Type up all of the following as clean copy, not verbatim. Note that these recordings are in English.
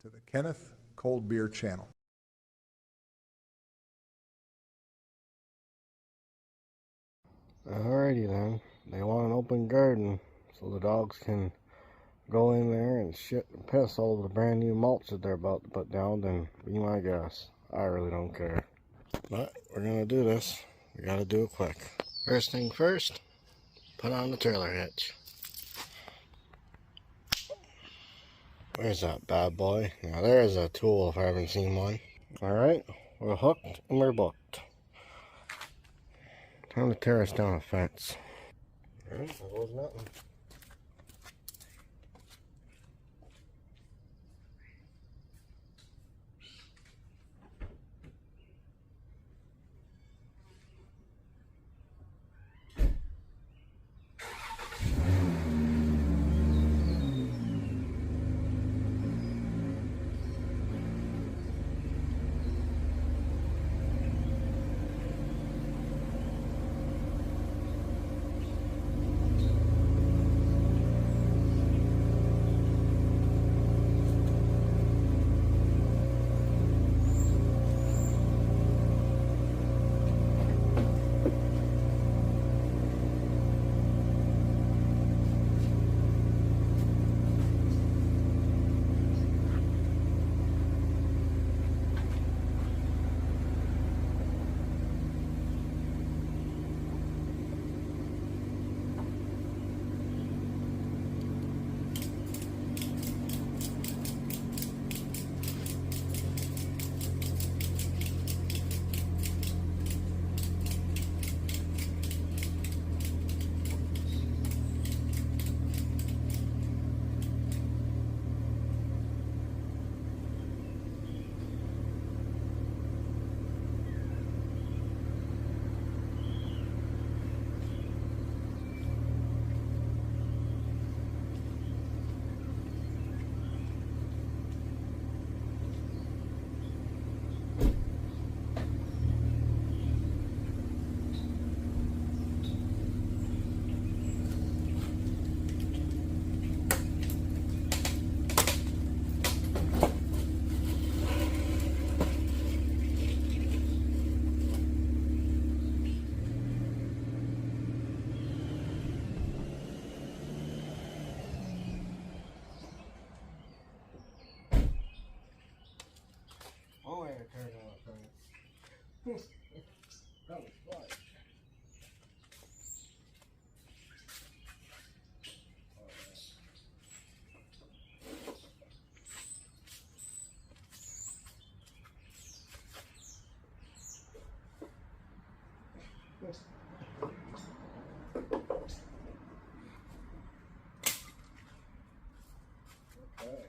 to the Kenneth Cold Beer channel. Alrighty then, they want an open garden so the dogs can go in there and shit and piss all over the brand new mulch that they're about to put down. Then be my guest. I really don't care. But we're gonna do this. We gotta do it quick. First thing first, put on the trailer hitch. Where's that bad boy? Now there's a tool if I haven't seen one. Alright, we're hooked and we're booked. Time to tear us down a fence. Alright, there goes nothing. Oh, I turned on the fence. That was fun. Okay.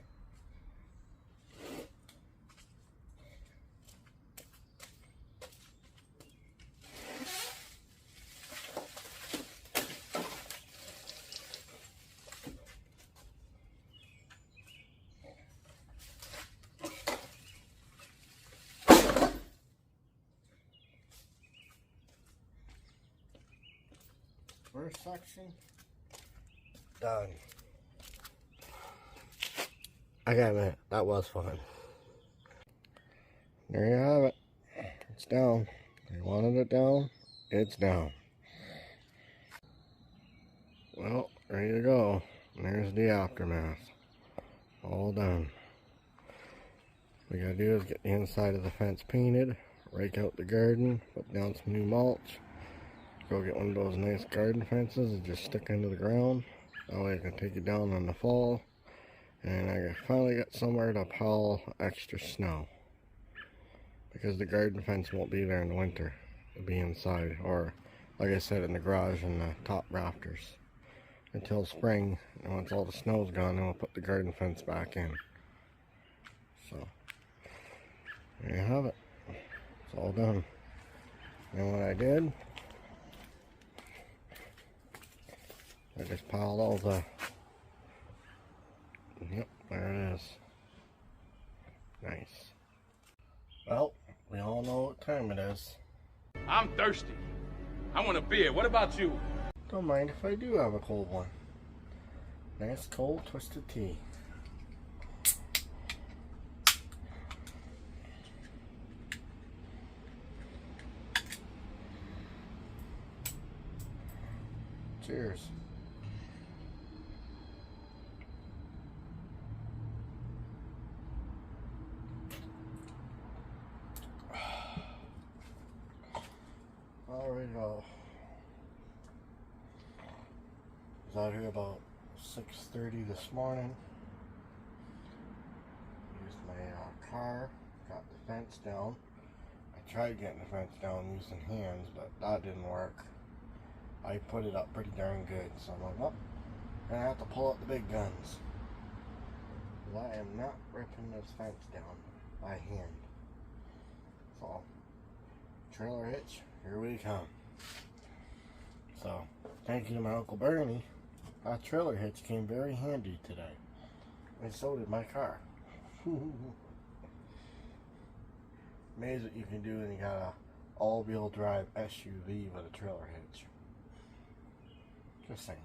First section done. I gotta admit, that was fun. There you have it. It's down. They wanted it down. It's down. Well, ready to go. And there's the aftermath. All done. What we gotta do is get the inside of the fence painted, rake out the garden, put down some new mulch, go get one of those nice garden fences and just stick into the ground. That way I can take it down in the fall. And I finally got somewhere to pile extra snow. Because the garden fence won't be there in the winter. It'll be inside, or like I said, in the garage and the top rafters. Until spring, and once all the snow's gone, then we'll put the garden fence back in. So, there you have it. It's all done. And what I did, I just piled all the, yep, there it is. Nice. Well, we all know what time it is. I'm thirsty. I want a beer. What about you? Don't mind if I do have a cold one. Nice cold twisted tea. Cheers. Alright, was out here about 6:30 this morning. Used my car, got the fence down. I tried getting the fence down using hands, but that didn't work. I put it up pretty darn good, so I'm like, well, I'm gonna have to pull out the big guns. I am not ripping this fence down by hand. So, trailer hitch, here we come. So, thank you to my Uncle Bernie. That trailer hitch came very handy today. And so did my car. Amazing what you can do when you got a all-wheel drive SUV with a trailer hitch. Just saying.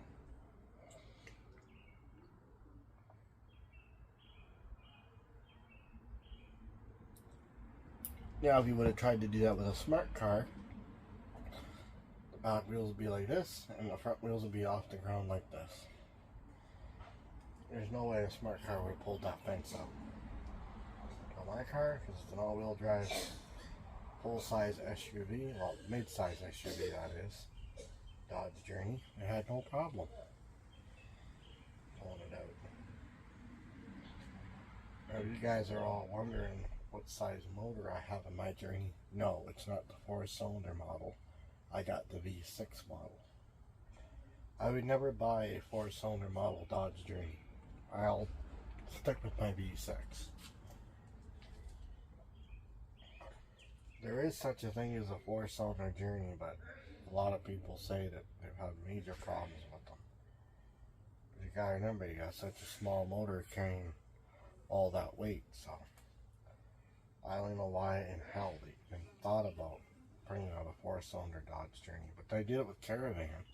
Now, if you would have tried to do that with a smart car, the back wheels would be like this, and the front wheels would be off the ground like this. There's no way a smart car would have pulled that fence up. On my car, because it's an all-wheel drive, full-size SUV, well, mid-size SUV that is, Dodge Journey, it had no problem pulling it out. Now, you guys are all wondering what size motor I have in my Journey. No, it's not the 4-cylinder model. I got the V6 model. I would never buy a 4-cylinder model Dodge Journey. I'll stick with my V6. There is such a thing as a 4-cylinder Journey, but a lot of people say that they've had major problems with them. But you gotta remember, you got such a small motor carrying all that weight, so I don't know why in hell they even thought about bringing out a 4-cylinder Dodge Journey, but they did it with Caravan.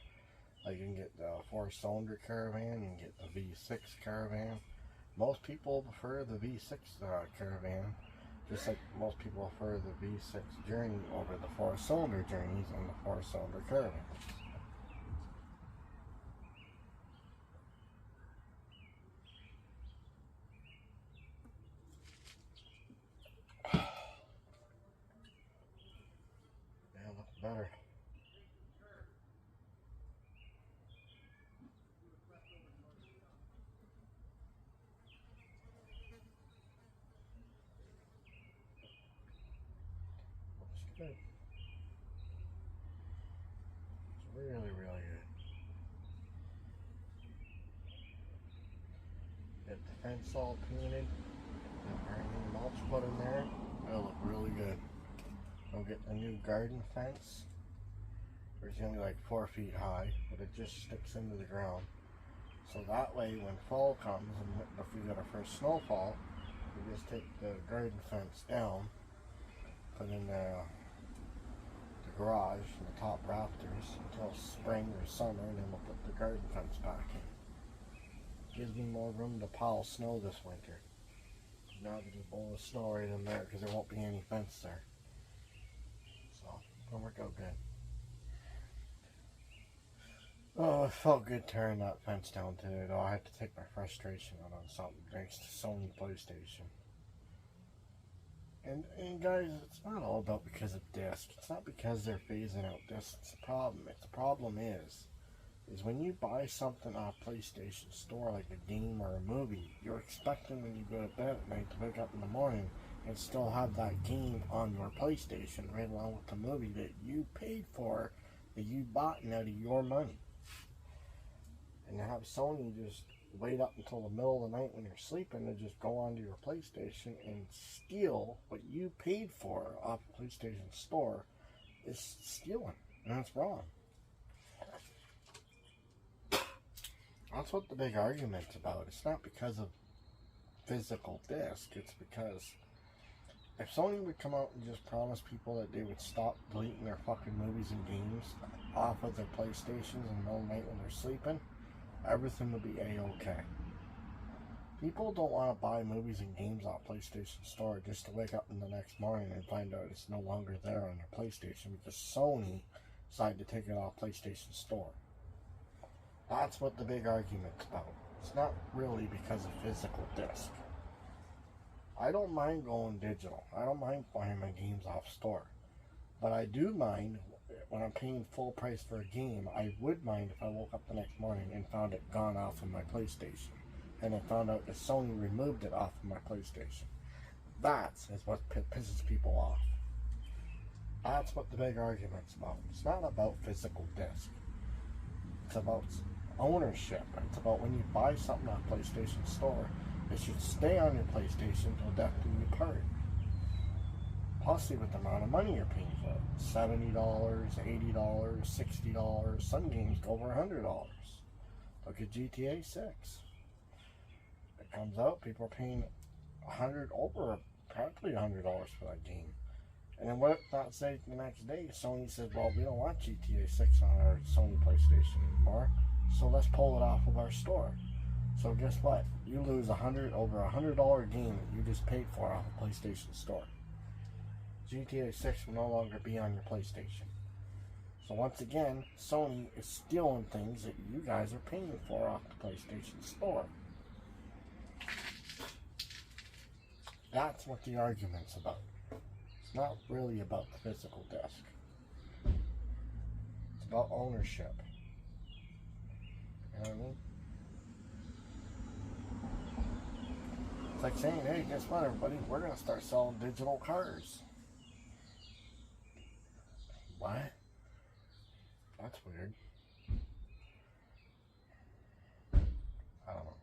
Like, you can get the 4-cylinder Caravan, you can get the V6 Caravan. Most people prefer the V6 Caravan, just like most people prefer the V6 Journey over the 4-cylinder Journeys and the 4-cylinder Caravans. Yeah, looks better. Looks good. It's really, really good. Get the fence all painted. Got any mulch put in there. It'll look really good. I'll get a new garden fence. It's only like 4 feet high, but it just sticks into the ground. So that way, when fall comes, and if we get our first snowfall, we just take the garden fence down, put in the garage and the top rafters until spring or summer, and then we'll put the garden fence back in. Gives me more room to pile snow this winter. Now I can just blow the snow right in there because there won't be any fence there. So, it'll work out good. Oh, it felt good tearing that fence down today, though. I had to take my frustration out on something thanks to Sony PlayStation. And guys, it's not all about because of disc. It's not because they're phasing out discs. It's the problem. The problem is when you buy something on a PlayStation store, like a game or a movie, you're expecting when you go to bed at night to wake up in the morning and still have that game on your PlayStation right along with the movie that you paid for, that you bought out of your money. And to have Sony just wait up until the middle of the night when you're sleeping to just go onto your PlayStation and steal what you paid for off the PlayStation store is stealing, and that's wrong. That's what the big argument's about. It's not because of physical disc, it's because if Sony would come out and just promise people that they would stop deleting their fucking movies and games off of their PlayStations in the middle of the night when they're sleeping, everything would be A-okay. People don't want to buy movies and games off PlayStation Store just to wake up in the next morning and find out it's no longer there on their PlayStation because Sony decided to take it off PlayStation Store. That's what the big argument's about. It's not really because of physical disc. I don't mind going digital. I don't mind buying my games off store. But I do mind when I'm paying full price for a game. I would mind if I woke up the next morning and found it gone off of my PlayStation. And I found out that Sony removed it off of my PlayStation. That is what pisses people off. That's what the big argument's about. It's not about physical disc. It's about ownership. It's about when you buy something on PlayStation Store, it should stay on your PlayStation until death do you part. Plus, with the amount of money you're paying for it. $70, $80, $60. Some games go over $100. Look at GTA 6. It comes out, people are paying practically $100 for that game. And then what not say the next day, Sony says, well, we don't want GTA 6 on our Sony PlayStation anymore, so let's pull it off of our store. So guess what? You lose over $100 game that you just paid for off of PlayStation Store. GTA 6 will no longer be on your PlayStation. So once again, Sony is stealing things that you guys are paying for off the PlayStation Store. That's what the argument's about. It's not really about the physical disc. It's about ownership. You know what I mean? It's like saying, hey, guess what, everybody? We're going to start selling digital cars. What? That's weird. I don't know.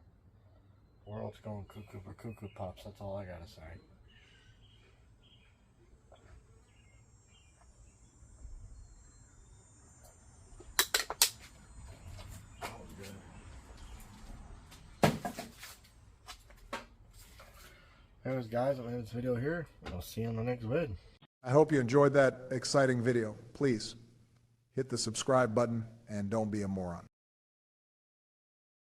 The world's going cuckoo for Cuckoo Puffs. That's all I gotta say. Anyways, guys, I'm gonna end this video here. I'll see you on the next vid. I hope you enjoyed that exciting video. Please hit the subscribe button and don't be a moron.